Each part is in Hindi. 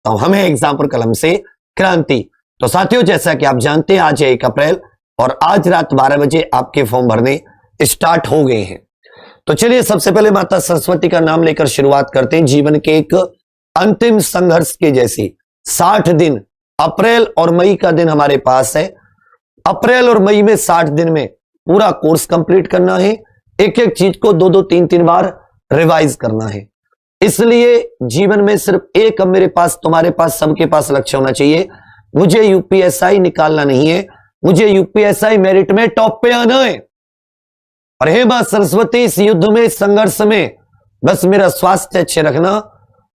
सकता हूं। हम है एग्जाम पर कलम से क्रांति। तो साथियों, जैसा कि आप जानते हैं आज है 1 अप्रैल और आज रात 12 बजे आपके फॉर्म भरने स्टार्ट हो गए हैं। तो चलिए सबसे पहले माता सरस्वती का नाम लेकर शुरुआत करते हैं। जीवन के एक अंतिम संघर्ष के जैसी 60 दिन अप्रैल और मई का दिन हमारे पास है। अप्रैल और मई में 60 दिन में पूरा कोर्स कंप्लीट करना है। एक एक चीज को 2-2 3-3 बार रिवाइज करना है। इसलिए जीवन में सिर्फ एक, अब मेरे पास, तुम्हारे पास, सबके पास लक्ष्य होना चाहिए। मुझे यूपीएसआई निकालना नहीं है, मुझे यूपीएसआई मेरिट में टॉप पे आना है। और हे मां सरस्वती, इस युद्ध में, इस संघर्ष में बस मेरा स्वास्थ्य अच्छे रखना।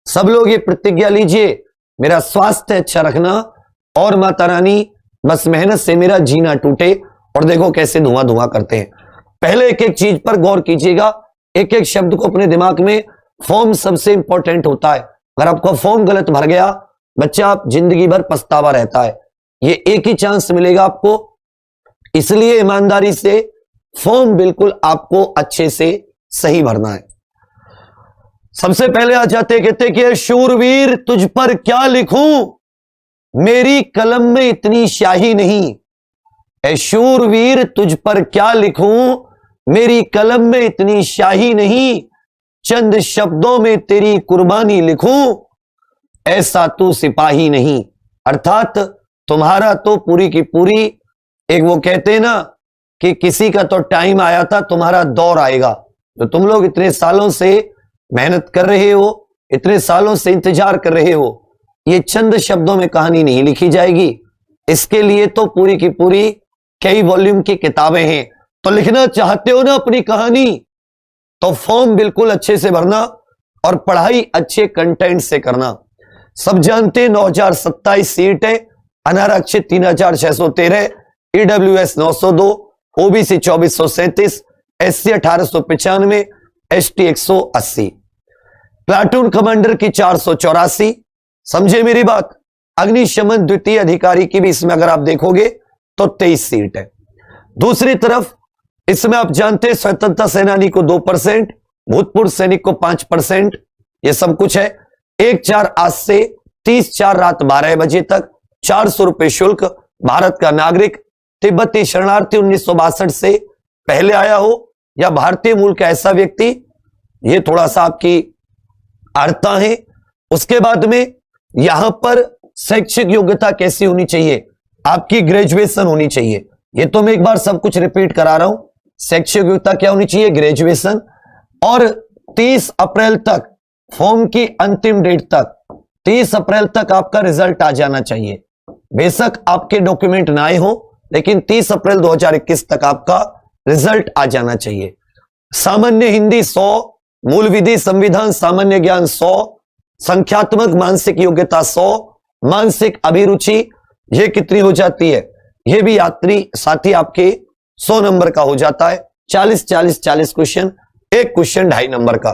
सब लोग ये प्रतिज्ञा लीजिए, मेरा स्वास्थ्य अच्छा रखना और माता रानी बस मेहनत से मेरा जीना टूटे। और देखो कैसे धुआं धुआं करते हैं। पहले एक एक चीज पर गौर कीजिएगा, एक एक शब्द को अपने दिमाग में। फॉर्म सबसे इंपॉर्टेंट होता है। अगर आपका फॉर्म गलत भर गया, बच्चा आप जिंदगी भर पछतावा रहता है। ये एक ही चांस मिलेगा आपको, इसलिए ईमानदारी से फॉर्म बिल्कुल आपको अच्छे से सही भरना है। सबसे पहले आ जाते, कहते कि शूरवीर तुझ पर क्या लिखूं, मेरी कलम में इतनी स्याही नहीं। ऐ शूरवीर तुझ पर क्या लिखूं, मेरी कलम में इतनी स्याही नहीं। चंद शब्दों में तेरी कुर्बानी लिखूं, ऐसा तू सिपाही नहीं। अर्थात तुम्हारा तो पूरी की पूरी, एक वो कहते हैं ना कि किसी का तो टाइम आया था, तुम्हारा दौर आएगा। तो तुम लोग इतने सालों से मेहनत कर रहे हो, इतने सालों से इंतजार कर रहे हो। ये चंद शब्दों में कहानी नहीं लिखी जाएगी, इसके लिए तो पूरी की पूरी कई वॉल्यूम की किताबें हैं। तो लिखना चाहते हो ना अपनी कहानी, तो फॉर्म बिल्कुल अच्छे से भरना और पढ़ाई अच्छे कंटेंट से करना। सब जानते हैं 9027 सीट है, अनारक्षित 3613, EWS 902, OBC 2437, SC 1895, ST 180, platoon commander की 484। समझे मेरी बात। अग्निशमन द्वितीय अधिकारी की भी इसमें अगर आप देखोगे तो 23 सीट है। दूसरी तरफ इसमें आप जानते हैं स्वतंत्रता सेनानी को 2%, भूतपूर्व सैनिक को 5%, ये सब कुछ है। 1/4 आज से 30/4 रात 12 बजे तक 400 रुपए शुल्क। भारत का नागरिक, तिब्बती शरणार्थी 1962 से पहले आया हो या भारतीय मूल का ऐसा व्यक्ति, ये थोड़ा सा आपकी अर्हता है। उसके बाद में यहां पर शैक्षिक योग्यता कैसी होनी चाहिए, आपकी ग्रेजुएशन होनी चाहिए। ये तो मैं एक बार सब कुछ रिपीट करा रहा हूं। शैक्षिक योग्यता क्या होनी चाहिए, ग्रेजुएशन। और 30 अप्रैल तक, फॉर्म की अंतिम डेट तक, 30 अप्रैल तक आपका रिजल्ट आ जाना चाहिए। बेशक आपके डॉक्यूमेंट ना आए हो, लेकिन 30 अप्रैल 2021 तक आपका रिजल्ट आ जाना चाहिए। सामान्य हिंदी 100, मूल विधि, संविधान, सामान्य ज्ञान 100, संख्यात्मक मानसिक योग्यता 100, मानसिक अभिरुचि ये कितनी हो जाती है, ये भी यात्री साथी आपके 100 नंबर का हो जाता है। 40-40-40 क्वेश्चन, एक क्वेश्चन 2.5 नंबर का।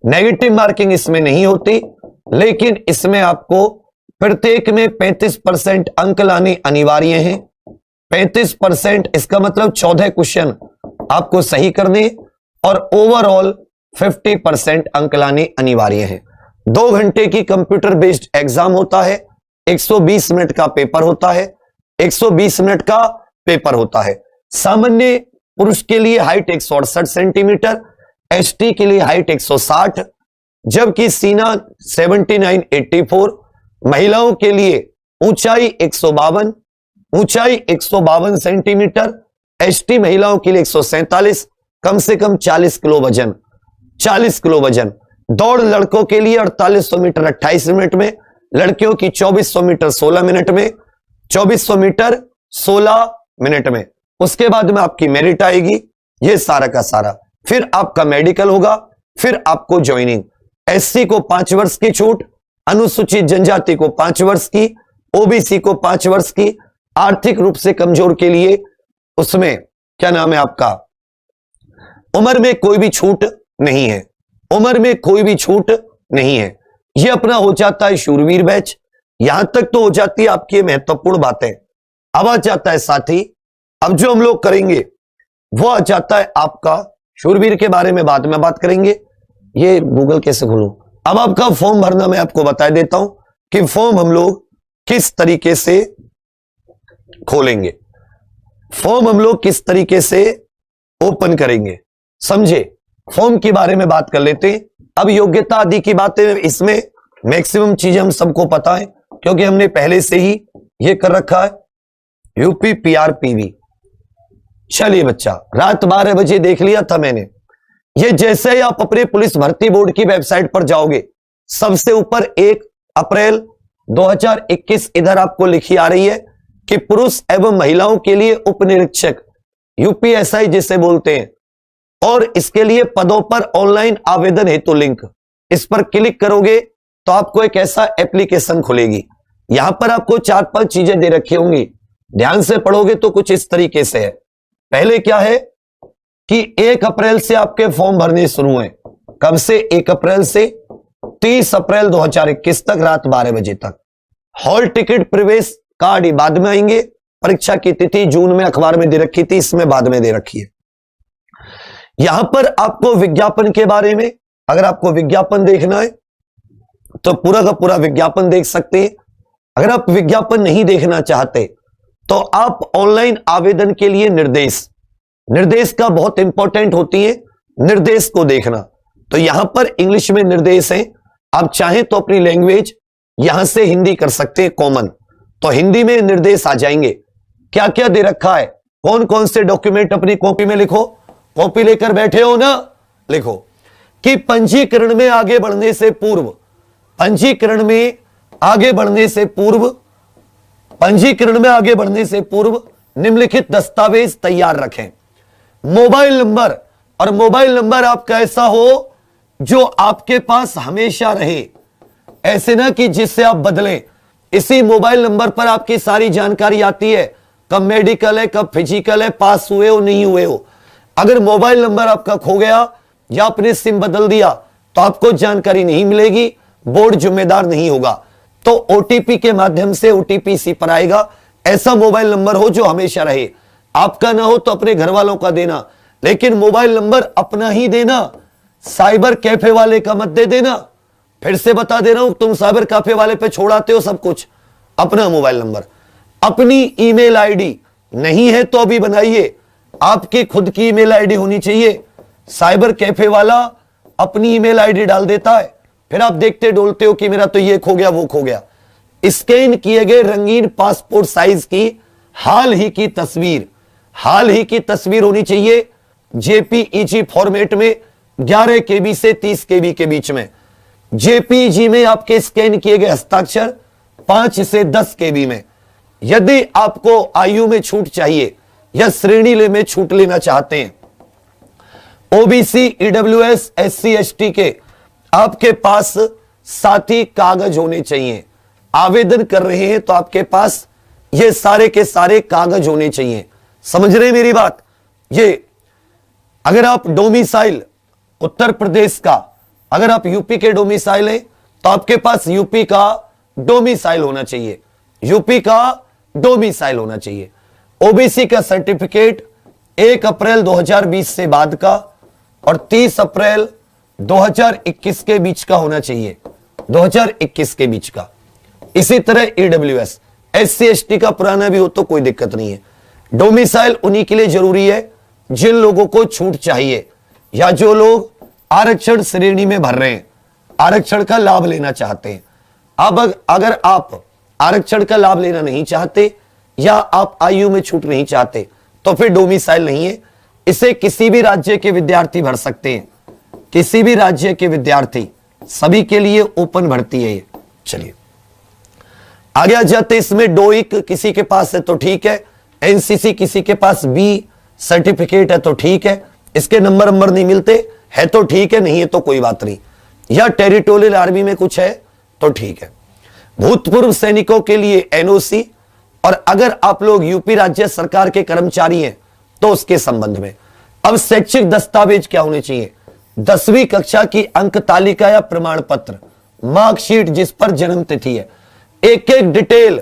नेगेटिव मार्किंग इसमें नहीं होती, लेकिन इसमें आपको प्रत्येक में 35% अंक लाने अनिवार्य हैं। 35%, इसका मतलब 14 क्वेश्चन आपको सही करने और ओवरऑल 50% अंक लाने अनिवार्य हैं। 2 घंटे की कंप्यूटर बेस्ड एग्जाम होता है, 120 मिनट का पेपर होता है, 120 मिनट का पेपर होता है। सामान्य पुरुष के लिए हाइट 168 सेंटीमीटर, एसटी के लिए हाइट 160, जबकि सीना 79-84, महिलाओं के लिए ऊंचाई 152, ऊंचाई 152 सेंटीमीटर, एसटी महिलाओं के लिए 147, कम से कम 40 किलो वजन, 40 किलो वजन। दौड़ लड़कों के लिए 4800 मीटर 28 मिनट में, लड़कियों की 2400 मीटर 16 मिनट में, 2400 मीटर 16 मिनट में। उसके बाद में आपकी मेरिट आएगी, ये सारा का सारा। फिर आपका मेडिकल होगा, फिर आपको ज्वाइनिंग। एससी को 5 वर्ष की छूट, अनुसूचित जनजाति को 5 वर्ष की, ओबीसी को 5 वर्ष की, आर्थिक रूप से कमजोर के लिए उसमें क्या नाम है आपका, उम्र में कोई भी छूट नहीं है, उम्र में कोई भी छूट नहीं है। यह अपना हो जाता है शूरवीर बैच। यहां तक तो हो जाती है आपकी महत्वपूर्ण बातें। अब आ जाता है साथी, अब जो हम लोग करेंगे वो आ जाता है आपका शूरवीर के बारे में बाद में बात करेंगे। ये गूगल कैसे खोलूं। अब आपका फॉर्म भरना मैं आपको बता देता हूं। कि फॉर्म हम लोग किस तरीके से खोलेंगे, फॉर्म हम लोग किस तरीके से ओपन करेंगे, समझे। फॉर्म के बारे में बात कर लेते हैं। अब योग्यता आदि की बातें, इसमें मैक्सिमम चीजें हम सबको पता है क्योंकि हमने पहले से ही ये कर रखा है, यूपी पीआरपीवी। चलिए बच्चा, रात 12 बजे देख लिया था मैंने। ये जैसे ही आप अपने पुलिस भर्ती बोर्ड की वेबसाइट पर जाओगे, सबसे ऊपर 1 अप्रैल 2021 इधर आपको लिखी आ रही है कि पुरुष एवं महिलाओं के लिए उप निरीक्षक यूपीएसआई जिसे बोलते हैं, और इसके लिए पदों पर ऑनलाइन आवेदन हेतु लिंक, इस पर क्लिक करोगे तो आपको एक ऐसा एप्लीकेशन खुलेगी। यहां पर आपको 4-5 चीजें दे रखी होंगी, ध्यान से पढ़ोगे तो कुछ इस तरीके से है। पहले क्या है कि 1 अप्रैल से आपके फॉर्म भरने शुरू हैं। कब से? 1 अप्रैल से 30 अप्रैल 2021 तक रात 12 बजे तक। हॉल टिकट प्रवेश कार्ड बाद में आएंगे। परीक्षा की तिथि जून में अखबार में दे रखी थी, इसमें बाद में दे रखी है। यहां पर आपको विज्ञापन के बारे में, अगर आपको विज्ञापन देखना है तो पूरा का पूरा विज्ञापन देख सकते हैं। अगर आप विज्ञापन नहीं देखना चाहते तो आप ऑनलाइन आवेदन के लिए निर्देश का बहुत इंपॉर्टेंट होती है, निर्देश को देखना। तो यहां पर इंग्लिश में निर्देश है, आप चाहें तो अपनी लैंग्वेज यहां से हिंदी कर सकते हैं कॉमन, तो हिंदी में निर्देश आ जाएंगे। क्या क्या दे रखा है, कौन कौन से डॉक्यूमेंट अपनी कॉपी में लिखो, कॉपी लेकर बैठे हो ना, लिखो कि पंजीकरण में आगे बढ़ने से पूर्व, पंजीकरण में आगे बढ़ने से पूर्व, पंजीकरण में आगे बढ़ने से पूर्व निम्नलिखित दस्तावेज तैयार रखें। मोबाइल नंबर, और मोबाइल नंबर आपका ऐसा हो जो आपके पास हमेशा रहे, ऐसे ना कि जिससे आप बदलें। इसी मोबाइल नंबर पर आपकी सारी जानकारी आती है, कब मेडिकल है, कब फिजिकल है, पास हुए हो नहीं हुए हो। अगर मोबाइल नंबर आपका खो गया या आपने सिम बदल दिया तो आपको जानकारी नहीं मिलेगी, बोर्ड जिम्मेदार नहीं होगा। तो ओटीपी के माध्यम से ओटीपी इसी पर आएगा। ऐसा मोबाइल नंबर हो जो हमेशा रहे, आपका ना हो तो अपने घर वालों का देना, लेकिन मोबाइल नंबर अपना ही देना, साइबर कैफे वाले का मत दे देना। फिर से बता दे रहा हूं, तुम साइबर कैफे वाले पे छोड़ाते हो सब कुछ। अपना मोबाइल नंबर, अपनी ईमेल आईडी नहीं है तो अभी बनाइए, आपकी खुद की ईमेल आईडी होनी चाहिए। साइबर कैफे वाला अपनी ईमेल आईडी डाल देता है, फिर आप देखते डोलते हो कि मेरा तो ये खो गया वो खो गया। स्कैन किए गए रंगीन पासपोर्ट साइज की हाल ही की तस्वीर होनी चाहिए, जेपीईजी फॉर्मेट में 11 केबी से 30 केबी के बीच में। जेपीईजी में आपके स्कैन किए गए हस्ताक्षर 5 से 10 केबी में। यदि आपको आयु में छूट चाहिए या श्रेणी में छूट लेना चाहते हैं, ओबीसी, ईडब्ल्यूएस, एससी, एसटी के आपके पास साथी कागज होने चाहिए। आवेदन कर रहे हैं तो आपके पास ये सारे के सारे कागज होने चाहिए। समझ रहे हैं मेरी बात? ये अगर आप डोमिसाइल उत्तर प्रदेश का, अगर आप यूपी के डोमिसाइल हैं तो आपके पास यूपी का डोमिसाइल होना चाहिए, यूपी का डोमिसाइल होना चाहिए। ओबीसी का सर्टिफिकेट 1 अप्रैल 2020 से बाद का और 30 अप्रैल 2021 के बीच का होना चाहिए, 2021 के बीच का। इसी तरह ईडब्ल्यूएस, एससी एसटी का पुराना भी हो तो कोई दिक्कत नहीं है। डोमिसाइल उन्हीं के लिए जरूरी है जिन लोगों को छूट चाहिए या जो लोग आरक्षण श्रेणी में भर रहे हैं, आरक्षण का लाभ लेना चाहते हैं। अब अगर आप आरक्षण का लाभ लेना नहीं चाहते या आप आयु में छूट नहीं चाहते तो फिर डोमिसाइल नहीं है। इसे किसी भी राज्य के विद्यार्थी भर सकते हैं, किसी भी राज्य के विद्यार्थी, सभी के लिए ओपन भर्ती है ये। चलिए आगे आ जाते। इसमें डोइक किसी के पास है तो ठीक है, एनसीसी किसी के पास बी सर्टिफिकेट है तो ठीक है, इसके नंबर नहीं मिलते है तो ठीक है, नहीं है तो कोई बात नहीं, या टेरिटोरियल आर्मी में कुछ है तो ठीक है। भूतपूर्व सैनिकों के लिए एनओसी, और अगर आप लोग यूपी राज्य सरकार के कर्मचारी हैं तो उसके संबंध में। अब शैक्षिक दस्तावेज क्या होने चाहिए? 10वीं कक्षा की अंक तालिका या प्रमाण पत्र, मार्कशीट जिस पर जन्म तिथि है, एक एक डिटेल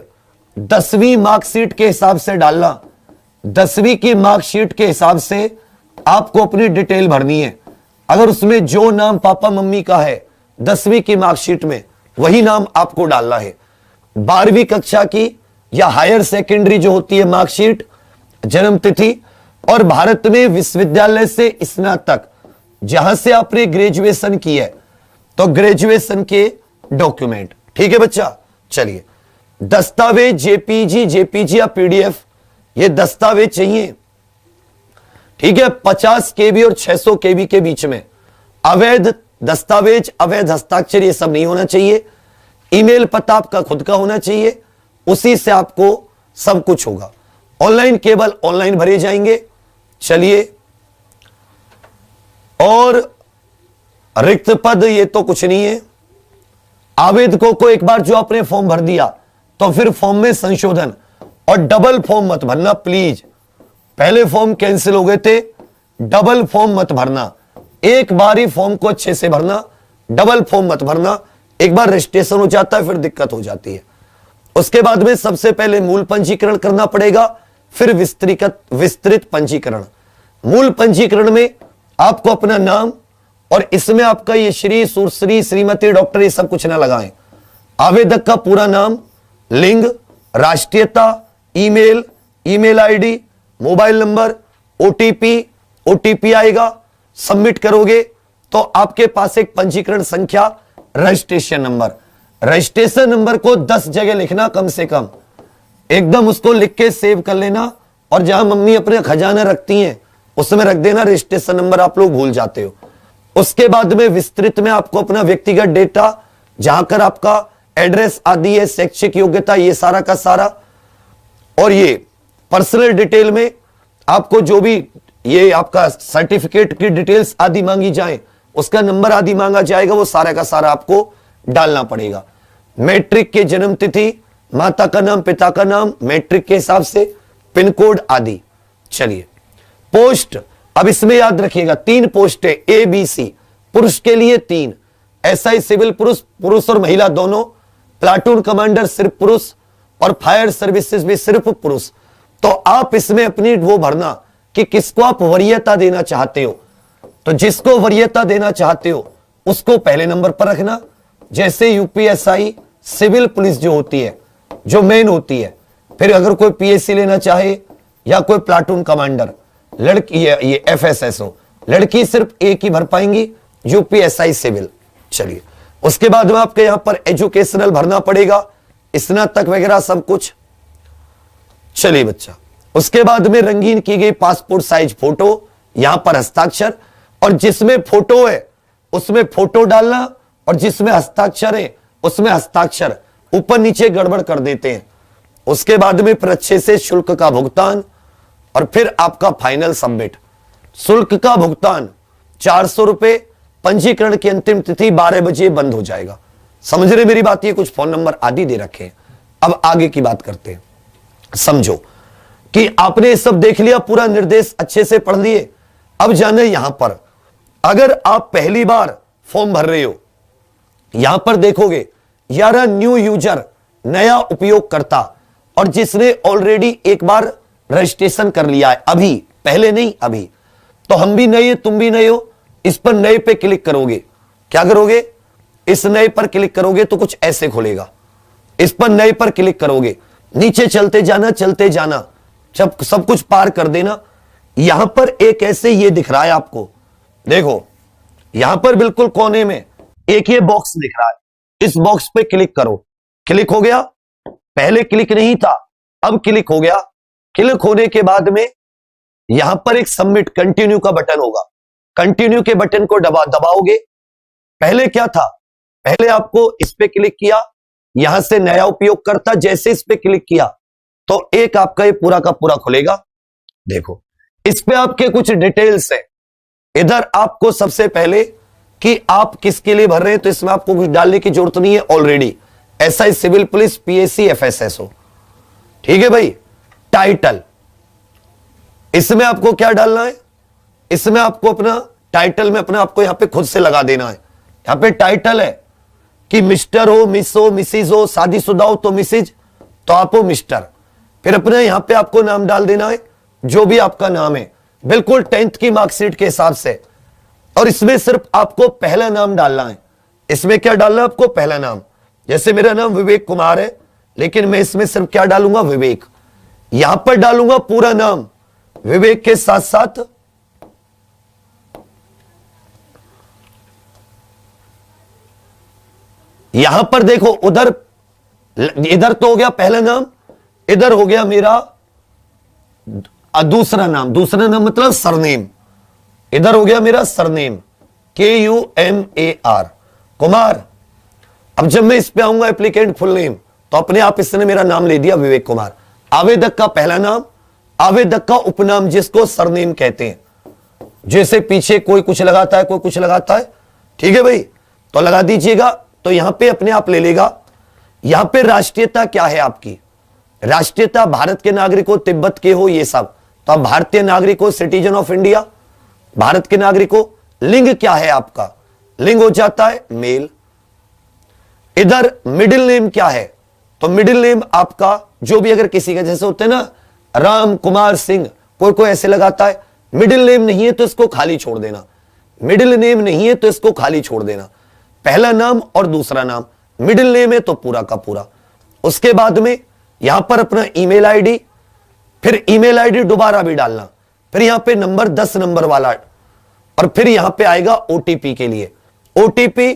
10वीं मार्कशीट के हिसाब से डालना। 10वीं की मार्कशीट के हिसाब से आपको अपनी डिटेल भरनी है। अगर उसमें जो नाम पापा मम्मी का है 10वीं की मार्कशीट में वही नाम आपको डालना है। 12वीं कक्षा की या हायर सेकेंडरी जो होती है मार्कशीट, जन्म तिथि, और भारत में विश्वविद्यालय से स्नातक जहां से आपने ग्रेजुएशन की है तो ग्रेजुएशन के डॉक्यूमेंट। ठीक है बच्चा, चलिए दस्तावेज जेपीजी या पीडीएफ, ये दस्तावेज चाहिए। ठीक है, 50 केबी और 600 केबी के बीच में। अवैध दस्तावेज, अवैध हस्ताक्षर, ये सब नहीं होना चाहिए। ईमेल पता आपका खुद का होना चाहिए, उसी से आपको सब कुछ होगा। ऑनलाइन केवल ऑनलाइन भरे जाएंगे। चलिए, और रिक्त पद ये तो कुछ नहीं है। आवेदकों को एक बार जो आपने फॉर्म भर दिया तो फिर फॉर्म में संशोधन और डबल फॉर्म मत भरना प्लीज। पहले फॉर्म कैंसिल हो गए थे, डबल फॉर्म मत भरना। एक बार ही फॉर्म को अच्छे से भरना, डबल फॉर्म मत भरना। एक बार रजिस्ट्रेशन हो जाता है फिर दिक्कत हो जाती है। उसके बाद में सबसे पहले मूल पंजीकरण करना पड़ेगा, फिर विस्तृत पंजीकरण। मूल पंजीकरण में आपको अपना नाम, और इसमें आपका ये श्री, सुश्री, श्रीमती, डॉक्टर, ये सब कुछ ना लगाएं। आवेदक का पूरा नाम, लिंग, राष्ट्रीयता, email ID, mobile number, OTP आएगा। सबमिट करोगे तो आपके पास एक पंजीकरण संख्या, रजिस्ट्रेशन नंबर को 10 जगह लिखना कम से कम, एकदम उसको लिख के सेव कर लेना। और जहां मम्मी अपने खजाना रखती हैं उसमें रख देना, रजिस्ट्रेशन नंबर आप लोग भूल जाते हो। उसके बाद में विस्तृत में आपको अपना व्यक्तिगत डेटा, जहां कर आपका एड्रेस आदि है, शैक्षिक योग्यता, ये सारा का सारा। और ये पर्सनल डिटेल में आपको जो भी ये आपका सर्टिफिकेट की डिटेल्स आदि मांगी जाए, उसका नंबर आदि मांगा जाएगा, वो सारा का सारा आपको डालना पड़ेगा। मैट्रिक के जन्म तिथि, माता का नाम, पिता का नाम, मैट्रिक के हिसाब से, पिन कोड आदि। चलिए, पोस्ट, अब इसमें याद रखिएगा 3 पोस्ट है, ए बी सी। पुरुष के लिए 3, एसआई सिविल पुरुष और महिला दोनों, प्लाटून कमांडर सिर्फ पुरुष, और फायर सर्विसेज भी सिर्फ पुरुष। तो आप इसमें अपनी वो भरना कि किसको आप वरीयता देना चाहते हो। तो जिसको वरीयता देना चाहते हो उसको पहले नंबर पर रखना। जैसे यूपीएसआई, सिविल पुलिस जो होती है, जो मेन होती है। फिर अगर कोई पीएससी लेना चाहे या कोई प्लाटून कमांडर, लड़की ये एफएसएसओ, लड़की सिर्फ एक ही भर पाएंगी, यूपीएसआई सिविल। चलिए, उसके बाद में आपके यहां पर एजुकेशनल भरना पड़ेगा, स्नातक वगैरह सब कुछ। चलिए बच्चा, उसके बाद में रंगीन की गई पासपोर्ट साइज फोटो, यहां पर हस्ताक्षर, और जिसमें फोटो है उसमें फोटो डालना, और जिसमें हस्ताक्षर है उसमें हस्ताक्षर। ऊपर नीचे गड़बड़ कर देते हैं। उसके बाद में फिर अच्छे से शुल्क का भुगतान, और फिर आपका फाइनल सबमिट। शुल्क का भुगतान 400 रुपए, पंजीकरण की अंतिम तिथि 12 बजे बंद हो जाएगा। समझ रहे मेरी बात? ये कुछ फोन नंबर आदि दे रखे हैं। अब आगे की बात करते हैं। समझो कि आपने ये सब देख लिया, पूरा निर्देश अच्छे से पढ़ लिए। अब जाने यहां पर, अगर आप पहली बार फॉर्म भर रहे हो, यहां पर देखोगे 11 न्यू यूजर, नया उपयोगकर्ता, और जिसने ऑलरेडी एक बार रजिस्ट्रेशन कर लिया है, अभी, पहले नहीं अभी। तो हम भी नए, तुम भी नए हो। इस पर नए पे क्लिक करोगे, क्या करोगे? इस नए पर क्लिक करोगे तो कुछ ऐसे खुलेगा। इस पर नए पर क्लिक करोगे, नीचे चलते जाना, जब सब कुछ पार कर देना। यहां पर एक ऐसे ये दिख रहा है आपको, देखो यहां पर बिल्कुल कोने में एक ये बॉक्स दिख रहा है, इस बॉक्स पे क्लिक करो। क्लिक हो गया, पहले क्लिक नहीं था, अब क्लिक हो गया। क्लिक होने के बाद में यहां पर एक सबमिट कंटिन्यू का बटन होगा, कंटिन्यू के बटन को दबाओगे। पहले क्या था, पहले आपको इस पे क्लिक किया, यहां से नया उपयोगकर्ता, जैसे इस पे क्लिक किया तो एक आपका ये पूरा का पूरा खुलेगा। देखो इस पे आपके कुछ डिटेल्स है। इधर आपको सबसे पहले कि आप किसके लिए भर रहे हैं, तो इसमें आपको कुछ डालने की जरूरत नहीं है, already SI civil police, PSC, FSSO. ठीक है भाई। टाइटल, इसमें आपको क्या डालना है, इसमें आपको अपना टाइटल में अपना आपको यहां पे खुद से लगा देना है। यहां पे टाइटल है कि मिस्टर हो, मिस हो, मिसिज हो, शादीशुदा हो तो मिसिज, तो आप हो मिस्टर। फिर अपने यहां पे आपको नाम डाल देना है, जो भी आपका नाम है, बिल्कुल 10th की मार्कशीट के हिसाब से। और इसमें सिर्फ आपको पहला नाम डालना है। इसमें क्या डालना है आपको? पहला नाम। जैसे मेरा नाम विवेक कुमार है, लेकिन मैं इसमें सिर्फ क्या डालूंगा, विवेक। यहां पर डालूंगा पूरा नाम विवेक के साथ साथ यहां पर देखो, उधर इधर तो हो गया पहला नाम, इधर हो गया मेरा दूसरा नाम। दूसरा नाम मतलब सरनेम, इधर हो गया मेरा सरनेम KUMAR, कुमार। अब जब मैं इस पे आऊंगा एप्लीकेंट फुल नेम, तो अपने आप इसने मेरा नाम ले दिया विवेक कुमार। आवेदक का पहला नाम, आवेदक का उपनाम जिसको सरनेम कहते हैं। जैसे पीछे कोई कुछ लगाता है, कोई कुछ लगाता है, ठीक है भाई, तो लगा दीजिएगा। तो यहां पे अपने आप ले लेगा। यहां पे राष्ट्रीयता क्या है आपकी, राष्ट्रीयता भारत के नागरिक हो, तिब्बत के हो, ये सब, तो आप भारतीय नागरिक हो, सिटीजन ऑफ इंडिया, भारत के नागरिक हो। लिंग क्या है आपका, लिंग हो जाता है मेल। इधर मिडिल नेम क्या है, तो मिडिल नेम आपका जो भी, अगर किसी का जैसे होते हैं ना राम कुमार सिंह, कोई कोई ऐसे लगाता है। मिडिल नेम नहीं है तो इसको खाली छोड़ देना, मिडिल नेम नहीं है तो इसको खाली छोड़ देना। पहला नाम और दूसरा नाम, मिडिल नेम है तो पूरा का पूरा। उसके बाद में यहां पर अपना ईमेल आईडी, फिर ईमेल आईडी दोबारा भी डालना, फिर यहां पे नंबर 10 नंबर वाला, और फिर यहां पे आएगा OTP के लिए। OTP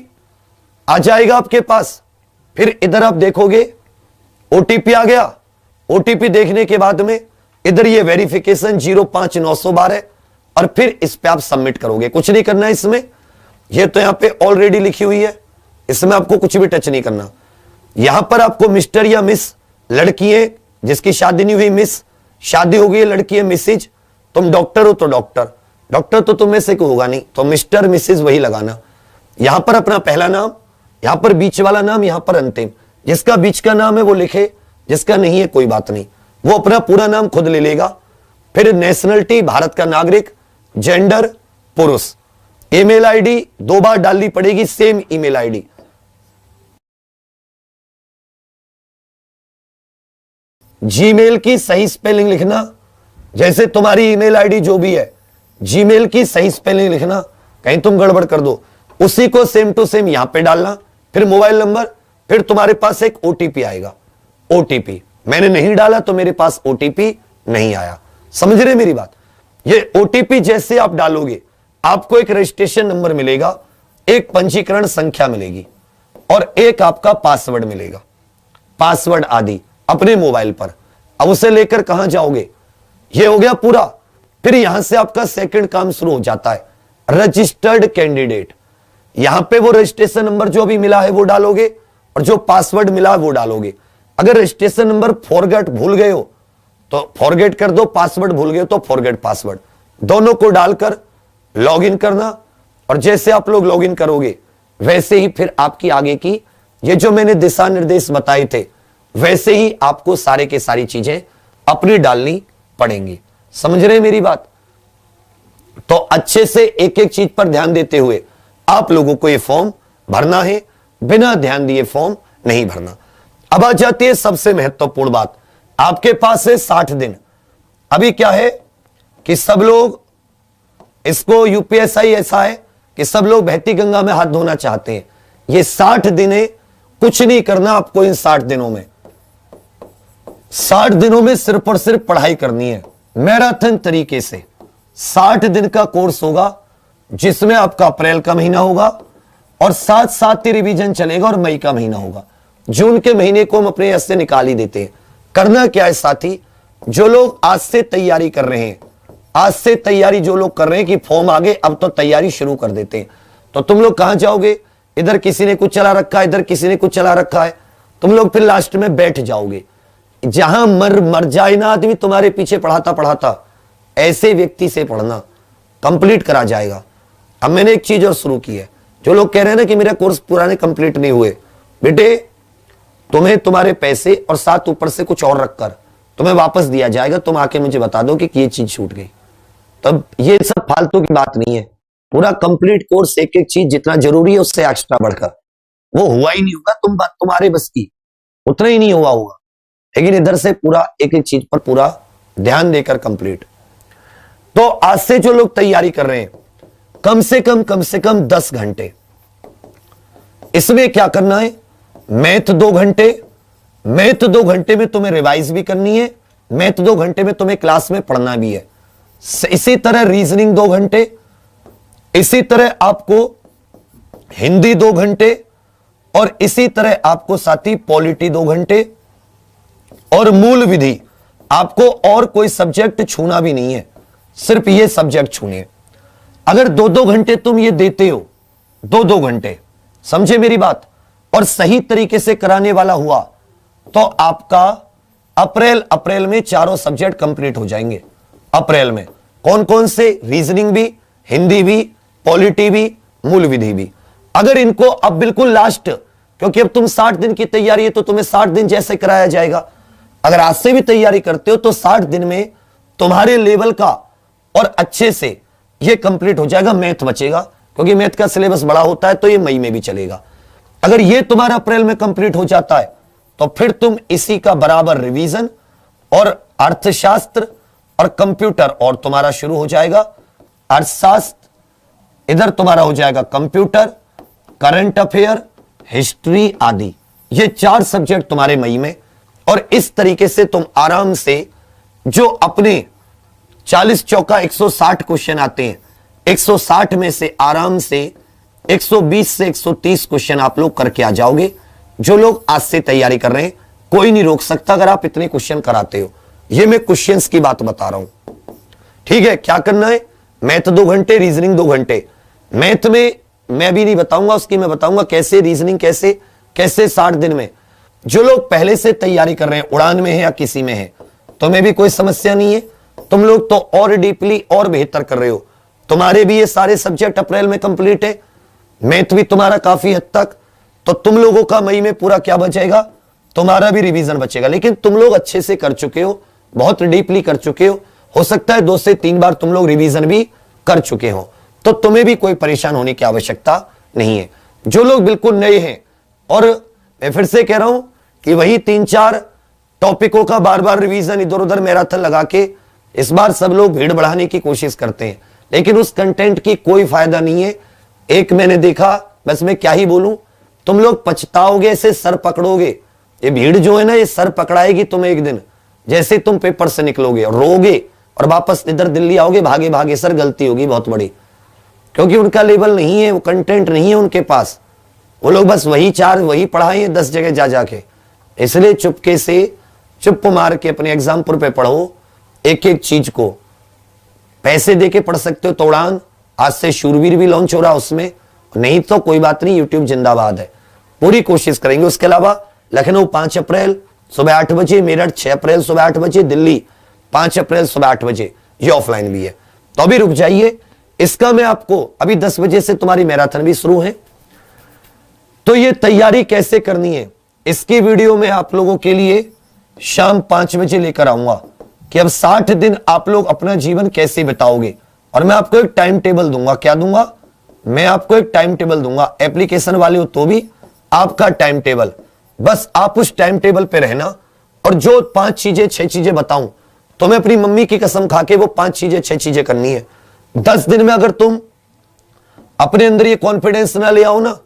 आ जाएगा आपके पास, फिर इधर आप देखोगे OTP आ गया। OTP देखने के बाद में इधर ये वेरिफिकेशन 05912 और फिर इस पे आप सबमिट करोगे। कुछ नहीं करना है इसमें, ये तो यहां पे ऑलरेडी लिखी हुई है, इसमें आपको कुछ भी टच नहीं करना। यहां पर आपको मिस्टर या मिस, लड़की है जिसकी शादी नहीं हुई मिस, शादी हो गई है लड़की है मिसिज, तुम डॉक्टर हो तो डॉक्टर, डॉक्टर तो तुम्हें से कोई होगा नहीं, तो मिस्टर मिसिज वही लगाना। यहां पर अपना पहला नाम, यहां पर बीच वाला नाम, यहां पर अंतिम। जिसका बीच का नाम है वो लिखे, जिसका नहीं है कोई बात नहीं, वो अपना पूरा नाम खुद ले लेगा। फिर नेशनलिटी भारत का नागरिक, जेंडर पुरुष। ईमेल आईडी 2 बार डालनी पड़ेगी, सेम ईमेल आईडी। जीमेल की सही स्पेलिंग लिखना, जैसे तुम्हारी ईमेल आईडी जो भी है, जीमेल की सही स्पेलिंग लिखना, कहीं तुम गड़बड़ कर दो, उसी को सेम टू सेम यहां पे डालना। फिर मोबाइल नंबर, फिर तुम्हारे पास एक OTP आएगा। OTP मैंने नहीं डाला तो मेरे पास OTP नहीं आया, समझ रहे मेरी बात। ये OTP जैसे आप डालोगे, आपको एक रजिस्ट्रेशन नंबर मिलेगा, एक पंजीकरण संख्या मिलेगी और एक आपका पासवर्ड मिलेगा, पासवर्ड आदि अपने मोबाइल पर। अब उसे लेकर कहां जाओगे, ये हो गया पूरा। फिर यहां से आपका सेकंड काम शुरू हो जाता है, रजिस्टर्ड कैंडिडेट। यहां पे वो रजिस्ट्रेशन नंबर जो अभी मिला है वो डालोगे और जो पासवर्ड मिला है वो डालोगे। अगर रजिस्ट्रेशन नंबर फॉरगेट भूल गए हो तो फॉरगेट कर दो, पासवर्ड भूल गए हो तो फॉरगेट पासवर्ड, दोनों को डालकर लॉगिन करना। और जैसे आप लोग लॉगिन करोगे वैसे ही फिर आपकी आगे की ये जो मैंने दिशा निर्देश बताए थे, वैसे ही आपको सारे के सारी चीजें अपनी डालनी पड़ेंगी। समझ रहे हैं मेरी बात। तो अच्छे से एक एक चीज पर ध्यान देते हुए आप लोगों को यह फॉर्म भरना है, बिना ध्यान दिए फॉर्म नहीं भरना। अब आ जाती है सबसे महत्वपूर्ण बात, आपके पास है 60 दिन। अभी क्या है कि सब लोग इसको UPSI ऐसा है कि सब लोग बहती गंगा में हाथ धोना चाहते हैं। ये 60 दिन है, कुछ नहीं करना आपको इन 60 दिनों में। 60 दिनों में सिर्फ और सिर्फ पढ़ाई करनी है, मैराथन तरीके से। 60 दिन का कोर्स होगा जिसमें आपका अप्रैल का महीना होगा और साथ साथ ही रिवीजन चलेगा और मई का महीना होगा। जून के महीने को हम अपने यहां से निकाल ही देते हैं। करना क्या है साथी, जो लोग आज से तैयारी कर रहे हैं, आज से तैयारी जो लोग कर रहे हैं कि फॉर्म आ गए अब तो तैयारी शुरू कर देते हैं, तो तुम लोग कहां जाओगे, इधर किसी ने कुछ चला रखा है, इधर किसी ने कुछ चला रखा है, तुम लोग फिर लास्ट में बैठ जाओगे। जहां मर जाए ना आदमी तुम्हारे पीछे पढ़ाता पढ़ाता, ऐसे व्यक्ति से पढ़ना, कंप्लीट करा जाएगा। अब मैंने एक चीज और शुरू की है, जो लोग कह रहे हैं ना कि मेरा कोर्स पुराने कंप्लीट नहीं हुए, बेटे तुम्हें तुम्हारे पैसे और साथ ऊपर से कुछ और रखकर तुम्हें वापस दिया जाएगा। तुम आके मुझे बता दो कि ये चीज छूट गई, तब ये सब फालतू की बात नहीं है। पूरा कंप्लीट कोर्स, एक एक चीज जितना जरूरी है उससे एक्स्ट्रा बढ़कर, वो हुआ ही नहीं होगा, तुम्हारे बस की उतना ही नहीं हुआ होगा, लेकिन इधर से पूरा एक एक चीज पर पूरा ध्यान देकर कंप्लीट। तो आज से जो लोग तैयारी कर रहे हैं, कम से कम 10 घंटे। इसमें क्या करना है, मैथ 2 घंटे, मैथ 2 घंटे में तुम्हें रिवाइज भी करनी है, मैथ 2 घंटे में तुम्हें क्लास में पढ़ना भी है। इसी तरह रीजनिंग 2 घंटे, इसी तरह आपको हिंदी 2 घंटे, और इसी तरह आपको साथी पॉलिटी 2 घंटे, और मूल विधि। आपको और कोई सब्जेक्ट छूना भी नहीं है, सिर्फ ये सब्जेक्ट छूने हैं। अगर 2-2 घंटे तुम ये देते हो, 2-2 घंटे, समझे मेरी बात, और सही तरीके से कराने वाला हुआ, तो आपका अप्रैल में चारों सब्जेक्ट कंप्लीट हो जाएंगे। अप्रैल में कौन कौन से? रीजनिंग भी, हिंदी भी, पॉलिटी भी, मूल विधि भी। अगर इनको अब बिल्कुल लास्ट, क्योंकि अब तुम 60 दिन की तैयारी है तो तुम्हें 60 दिन जैसे कराया जाएगा। अगर आज से भी तैयारी करते हो तो 60 दिन में तुम्हारे लेवल का और अच्छे से ये कंप्लीट हो जाएगा। मैथ बचेगा, क्योंकि मैथ का सिलेबस बड़ा होता है तो ये मई में भी चलेगा। अगर ये तुम्हारा अप्रैल में कंप्लीट हो जाता है तो फिर तुम इसी का बराबर रिवीजन और अर्थशास्त्र और कंप्यूटर और तुम्हारा शुरू हो जाएगा। अर्थशास्त्र, इधर तुम्हारा हो जाएगा कंप्यूटर, करंट अफेयर, हिस्ट्री आदि। ये 4 सब्जेक्ट तुम्हारे मई में, और इस तरीके से तुम आराम से जो अपने 40 चौका 160 क्वेश्चन आते हैं, 160 में से आराम से 120 से 130 क्वेश्चन आप लोग करके आ जाओगे। जो लोग आज से तैयारी कर रहे हैं, कोई नहीं रोक सकता अगर आप इतने क्वेश्चन कराते हो। ये मैं क्वेश्चंस की बात बता रहा हूं, ठीक है। क्या करना है? मैथ 2 घंटे, रीजनिंग 2 घंटे। मैथ में मैं भी नहीं बताऊंगा, उसकी मैं बताऊंगा कैसे, रीजनिंग कैसे 60 दिन में। जो लोग पहले से तैयारी कर रहे हैं, उड़ान में है या किसी में है, तुम्हें भी कोई समस्या नहीं है। तुम लोग तो और डीपली और बेहतर कर रहे हो। तुम्हारे भी ये सारे सब्जेक्ट अप्रैल में कंप्लीट है, मैथ भी तुम्हारा काफी हद तक। तो तुम लोगों का मई में पूरा क्या बचेगा? तुम्हारा भी रिवीजन बचेगा। लेकिन तुम लोग अच्छे से कर चुके हो, बहुत डीपली कर चुके हो सकता है 2 से 3 बार तुम लोग रिवीजन भी कर चुके हो, तो तुम्हें भी कोई परेशान होने की आवश्यकता नहीं है। जो लोग बिल्कुल नए हैं, और मैं फिर से कह रहा हूं कि वही 3-4 टॉपिकों का बार बार रिवीजन इधर उधर मैराथन लगा के इस बार सब लोग भीड़ बढ़ाने की कोशिश करते हैं, लेकिन उस कंटेंट की कोई फायदा नहीं है। एक मैंने देखा, बस मैं क्या ही बोलूं, तुम लोग पछताओगे, ऐसे सर पकड़ोगे। ये भीड़ जो है ना, ये सर पकड़ाएगी तुम्हें एक दिन। जैसे तुम पेपर से निकलोगे और रोगे और वापस इधर दिल्ली आओगे, भागे भागे सर गलती होगी बहुत बड़ी, क्योंकि उनका लेवल नहीं है, वो कंटेंट नहीं है उनके पास। वो लोग बस वही पढ़ाए हैं 10 जगह जा जाके। इसलिए चुपके से चुप मार के अपने एग्जाम्पल पे पढ़ो, एक एक चीज को। पैसे देके पढ़ सकते हो तो उड़ान, आज से शूरवीर भी लॉन्च हो रहा उसमें, नहीं तो कोई बात नहीं, यूट्यूब जिंदाबाद है। पूरी कोशिश करेंगे। उसके अलावा लखनऊ 5 अप्रैल सुबह 8 बजे, मेरठ 6 अप्रैल सुबह 8 बजे, दिल्ली 5 अप्रैल सुबह 8 बजे, ये ऑफलाइन भी है। तो अभी रुक जाइए, इसका मैं आपको अभी 10 बजे से तुम्हारी मैराथन भी शुरू है, तो ये तैयारी कैसे करनी है इसकी वीडियो में आप लोगों के लिए शाम 5 बजे लेकर आऊंगा कि अब 60 दिन आप लोग अपना जीवन कैसे बिताओगे। और मैं आपको एक टाइम टेबल दूंगा। क्या दूंगा? मैं आपको एक टाइम टेबल दूंगा। एप्लीकेशन वाले हो तो भी आपका टाइम टेबल, बस आप उस टाइम टेबल पे रहना। और जो 5 चीजें 6 चीजें बताऊं, तो मैं अपनी मम्मी की कसम खा के वो 5 चीजें 6 चीजें करनी है। 10 दिन में अगर तुम अपने अंदर ये कॉन्फिडेंस ना ले आओ ना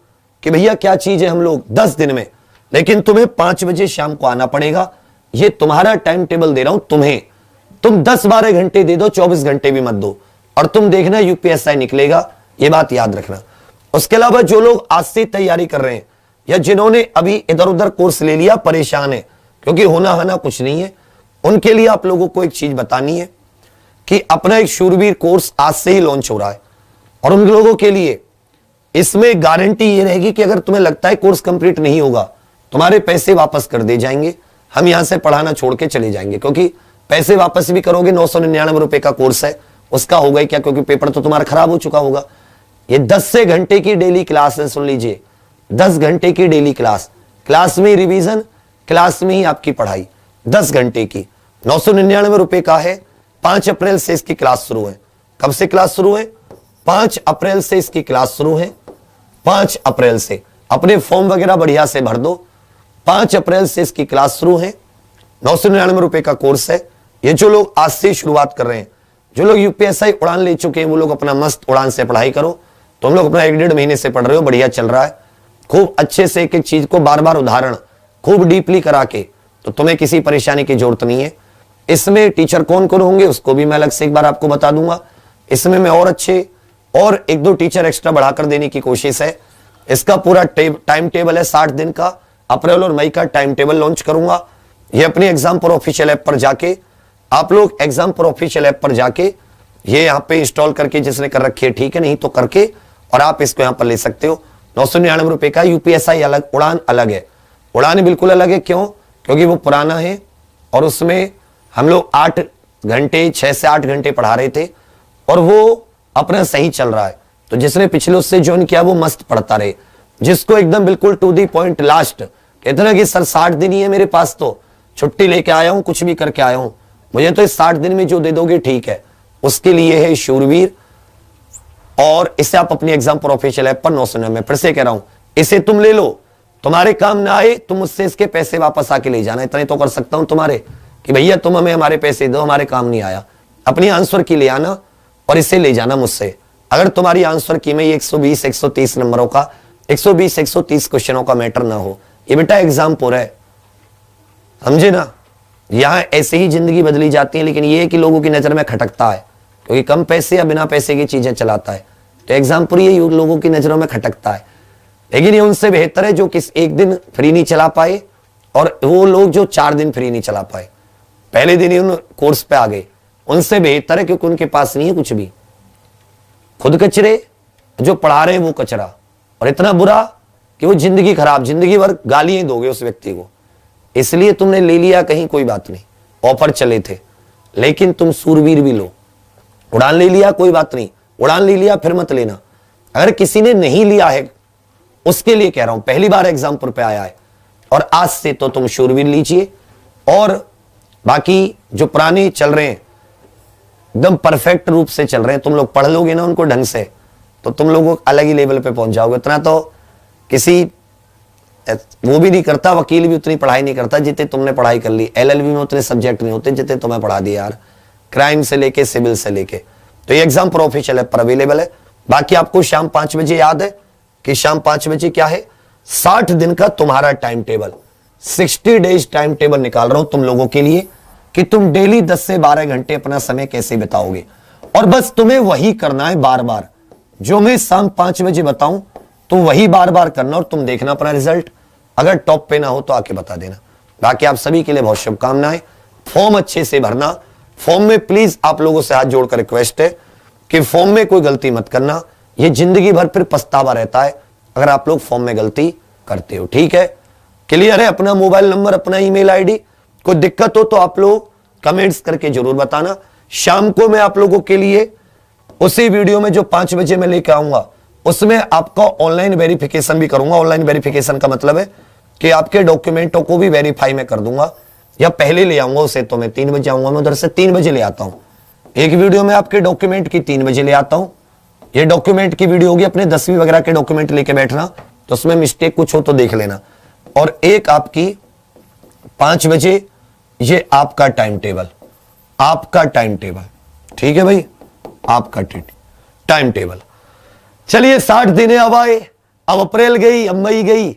कि भैया क्या चीज है हम लोग 10 दिन में, लेकिन तुम्हें 5 बजे शाम को आना पड़ेगा। ये तुम्हारा टाइम टेबल दे रहा हूं तुम्हें। तुम 10-12 घंटे दे दो, 24 घंटे भी मत दो, और तुम देखना यूपीएसआई निकलेगा, ये बात याद रखना। उसके अलावा जो लोग आज से तैयारी कर रहे हैं या जिन्होंने अभी इधर उधर कोर्स ले लिया, परेशान है क्योंकि होना हना कुछ नहीं है, उनके लिए आप लोगों को एक चीज बतानी है कि अपना एक शूरवीर कोर्स आज से ही लॉन्च हो रहा है। और उन लोगों के लिए इसमें गारंटी ये रहेगी कि अगर तुम्हें लगता है कोर्स कंप्लीट नहीं होगा, तुम्हारे पैसे वापस कर दिए जाएंगे। हम यहां से पढ़ाना छोड़ के चले जाएंगे, क्योंकि पैसे वापस भी करोगे। 999 रुपए का कोर्स है, उसका होगा ही क्या, क्योंकि पेपर तो तुम्हारा खराब हो चुका होगा। ये 10 से घंटे की डेली क्लास है, सुन लीजिए, 10 घंटे की डेली क्लास। क्लास में रिवीजन, क्लास में ही आपकी पढ़ाई 10 घंटे की। 999 रुपए का है। 5 अप्रैल से इसकी क्लास शुरू है। कब से क्लास शुरू है? 5 अप्रैल से इसकी क्लास शुरू है। 5 अप्रैल से अपने फॉर्म वगैरह बढ़िया से भर दो। 5 अप्रैल से इसकी क्लास शुरू है। 999 रुपए का कोर्स है। ये जो लोग आज से शुरुआत कर रहे हैं, जो लोग यूपीएसआई उड़ान ले चुके हैं, वो लोग अपना मस्त उड़ान से पढ़ाई करो। तुम लोग अपना 1-1.5 महीने से पढ़ रहे हो, बढ़िया चल रहा है। खूब अच्छे से एक एक चीज को बार बार उदाहरण खूब डीपली करा के, तो तुम्हें किसी परेशानी की जरूरत नहीं है। इसमें टीचर कौन कौन होंगे उसको भी मैं अलग से एक बार आपको बता दूंगा। इसमें मैं और अच्छे और एक दो टीचर एक्स्ट्रा बढ़ाकर देने की कोशिश है। इसका पूरा टाइम टेबल है 60 दिन का, अप्रैल और मई का टाइम टेबल लॉन्च करूंगा। ये अपनी एग्जाम पर ऑफिशियल ऐप पर जाके आप लोग एग्जाम पर ऑफिशियल ऐप पर जाके ये यहाँ पे इंस्टॉल करके जिसने कर रखी है ठीक है, नहीं तो करके और आप इसको यहाँ पर ले सकते हो। 999 रुपए का। यूपीएसआई अलग, उड़ान अलग है। उड़ान बिल्कुल अलग है, क्यों? क्योंकि वो पुराना है और उसमें हम लोग 8 घंटे 6 से 8 घंटे पढ़ा रहे थे और वो अपना सही चल रहा है। तो जिसने पिछले उससे ज्वाइन किया वो मस्त पढ़ता रहे। जिसको एकदम बिल्कुल टू दी पॉइंट लास्ट कहते ना कि सर 60 दिन ही है मेरे पास, तो छुट्टी लेके आया हूं, कुछ भी करके आया हूं, मुझे तो इस 60 दिन में जो दे दोगे ठीक है, उसके लिए है शूरवीर। और इसे आप अपनी एग्जाम पर ऑफिशियल ऐप पर 999 में, फिर से कह रहा हूं, इसे तुम ले लो, तुम्हारे काम ना आए तुम मुझसे इसके पैसे वापस आके ले जाना। इतना तो कर सकता हूं तुम्हारे कि भैया तुम हमें हमारे पैसे दो, हमारे काम नहीं आया। अपनी आंसर की ले आना और इसे ले जाना मुझसे। अगर तुम्हारी आंसर की में 120 130 नंबरों का 120 130 क्वेश्चनों का मैटर ना हो, ये बेटा एग्जाम पूरा है, समझे ना। यहां ऐसे ही जिंदगी बदली जाती है, लेकिन ये कि लोगों की नजर में खटकता है क्योंकि कम पैसे या बिना पैसे की चीजें चलाता है, तो एग्जाम पूरी ये लोगों की नजरों में खटकता है। लेकिन ये उनसे बेहतर है जो किस एक दिन फ्री नहीं चला पाए और वो लोग जो 4 दिन फ्री नहीं चला पाए, पहले दिन ही उन कोर्स पे आ गए, उनसे बेहतर है क्योंकि उनके पास नहीं है कुछ भी। खुद कचरे, जो पढ़ा रहे हैं वो कचरा, और इतना बुरा कि वो जिंदगी खराब, जिंदगी भर गालियां दोगे उस व्यक्ति को। इसलिए तुमने ले लिया कहीं, कोई बात नहीं, ऑफर चले थे, लेकिन तुम सूरवीर भी लो। उड़ान ले लिया कोई बात नहीं, उड़ान ले लिया फिर मत लेना। अगर किसी ने नहीं लिया है उसके लिए कह रहा हूं, पहली बार एग्जाम पर आया है और आज से तो तुम शूरवीर लीजिए। और बाकी जो पुराने चल रहे हैं एकदम परफेक्ट रूप से चल रहे हैं, तुम लोग पढ़ लोगे ना उनको ढंग से तो तुम लोग अलग ही लेवल पे पहुंच जाओगे। इतना तो किसी वो भी नहीं करता, वकील भी उतनी पढ़ाई नहीं करता जितने तुमने पढ़ाई कर ली। एलएलबी में उतने सब्जेक्ट नहीं होते जितने तुम्हें पढ़ा दिया यार, क्राइम से लेके सिविल से लेके। तो ये एग्जाम पर ऑफिशियल ऐप पर अवेलेबल है। बाकी आपको शाम 5 बजे याद है कि शाम 5 बजे क्या है, 60 दिन का तुम्हारा time table, 60 days time table निकाल रहा हूं तुम लोगों के लिए कि तुम डेली 10 से 12 घंटे अपना समय कैसे बिताओगे। और बस तुम्हें वही करना है बार बार, जो मैं शाम 5 बजे बताऊं तुम वही बार बार करना और तुम देखना अपना रिजल्ट। अगर टॉप पे ना हो तो आके बता देना। बाकी आप सभी के लिए बहुत शुभकामनाएं। फॉर्म अच्छे से भरना। फॉर्म में प्लीज आप लोगों से हाथ जोड़कर रिक्वेस्ट है कि फॉर्म में कोई गलती मत करना, ये जिंदगी भर फिर पछतावा रहता है अगर आप लोग फॉर्म में गलती करते हो। ठीक है, क्लियर है? अपना मोबाइल नंबर, अपना ईमेल आईडी, कोई दिक्कत हो तो आप लोग कमेंट्स करके जरूर बताना। शाम को मैं आप लोगों के लिए उसी वीडियो में जो 5 बजे मैं लेकर आऊंगा उसमें आपका ऑनलाइन वेरिफिकेशन भी करूंगा। ऑनलाइन वेरिफिकेशन का मतलब है कि आपके डॉक्यूमेंटों को भी वेरीफाई मैं कर दूंगा, या पहले ले आऊंगा उसे, तो मैं 3 बजे आऊंगा, मैं उधर से 3 बजे ले आता हूं। एक वीडियो में आपके डॉक्यूमेंट की 3 बजे ले आता हूं। ये डॉक्यूमेंट की वीडियो होगी, अपने 10वीं वगैरह के डॉक्यूमेंट लेके बैठना, तो उसमें मिस्टेक कुछ हो तो देख लेना। और एक आपकी 5 बजे, ये आपका टाइम टेबल, आपका टाइम टेबल, ठीक है भाई, आपका टाइम टेबल। चलिए 60 दिन अब आए, अब अप्रैल गई, अब मई गई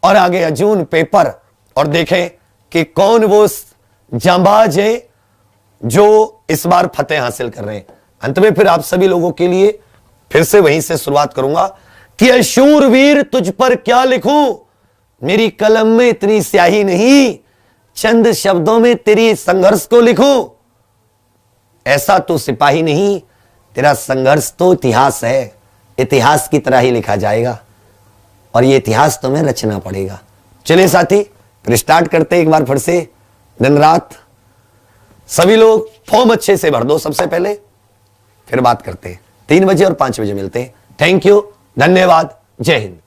और आ गया जून पेपर। और देखें कि कौन वो जांबाज है जो इस बार फतेह हासिल कर रहे हैं। अंत में फिर आप सभी लोगों के लिए फिर से वहीं से शुरुआत करूंगा कि शूरवीर तुझ पर क्या लिखूं, मेरी कलम में इतनी स्याही नहीं, चंद शब्दों में तेरी संघर्ष को लिखूं। ऐसा तो सिपाही नहीं, तेरा संघर्ष तो इतिहास है, इतिहास की तरह ही लिखा जाएगा और ये इतिहास तुम्हें रचना पड़ेगा। चलिए साथी, फिर स्टार्ट करते एक बार फिर से। दिन रात सभी लोग फॉर्म अच्छे से भर दो सबसे पहले, फिर बात करते हैं। 3 बजे और 5 बजे मिलते हैं। थैंक यू, धन्यवाद, जय हिंद।